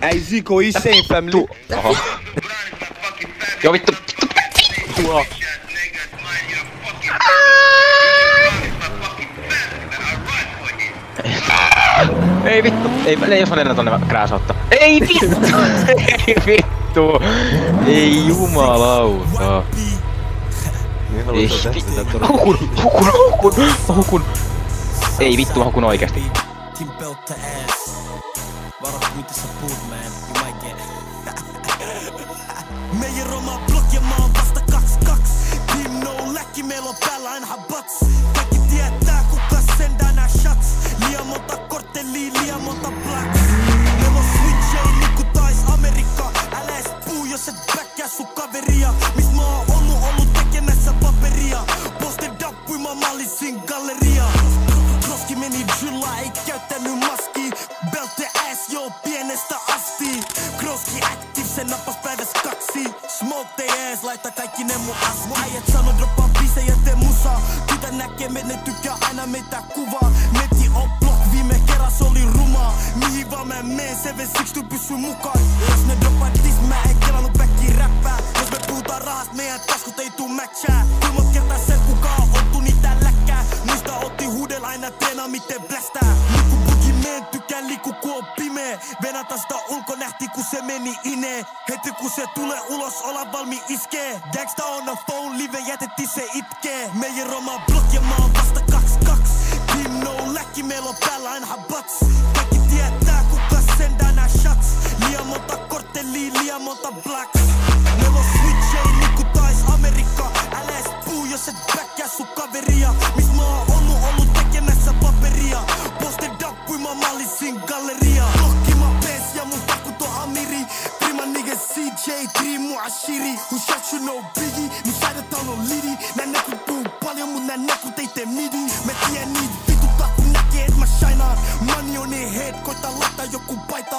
Hey Zico, he's saying family. Oho. Joo vittu. Tuo. Ei vittu. Ei jos mä lennän tonne krääsautta. Ei vittu. Ei vittu. Ei jumalauta. Ei vittu. Hukun. Ei vittu, mä hukun oikeesti. Varat mitä sä puhut, man, you might get meidän oma blog ja mä oon vasta 2-2. Team no läkki, meillä on päällä aina bats. Kaikki tietää kuka sendää nää shots. Liian monta korttelia, liian monta blacks. Meillä on switchei niinku tais Amerikka. Älä ees puu jos et backkää sun kaveria. Mis mä oon ollut tekemässä paperia. Posted up with mä mallisin galleria. Kroski meni drylla, ei käyttänyt maski. Belte ass, joo pienestä asti. Kroski active, se nappas päiväs 2. Smoke they ass, laita kaikki ne mun asmu. Äijät sano droppaa biisejä, tee musaa. Tytär näkee me, ne tykkää aina meitä kuvaa. Netti on block, viime kerras oli rumaa. Mihin vaan mä meen, 762 pysyy mukaan. Jos ne droppaa dis, mä en kelannut backiin räppää. Jos me puhutaan rahast, meidän taskut ei tuu matchaa. Kuinka monta kertaa sen kukaan ottu niitä läkkää. Muista otti huudel aina treenaa miten blästää. Nyt kun bugi meen, tykkään liiku ku on pimee. Venätä sitä ulko nähti kun se meni inee. Heti kun se tulee ulos, olla valmi iskee. Gangsta on a phone, live jätetti se itkee. Meidän oma blog ja mä oon vasta 2-2. Team no läkki, meillä on päällä aina bats. Kaikki tietää kuka sendää nää shots. Liian monta korttelia, liian monta blacks. Meillä on switchei niinku tais Amerikka. Älä ees puu jos et backkää sun kaveria. Mis mä oon ollut tekemässä paperia. Posted up with mä mallisin galleria. Blokki mä pes ja mun takut on Amiri. Prima nigga CJ3 mun Ashiri. Who shot you no biggie, mun saidetaan on lidi. Nää nekut puhuu paljon mut nää nekut ei tee midi. Me tiedän niitä vituttaa kun näkee et mä shinaan. Money on niin head, koita laittaa joku paita.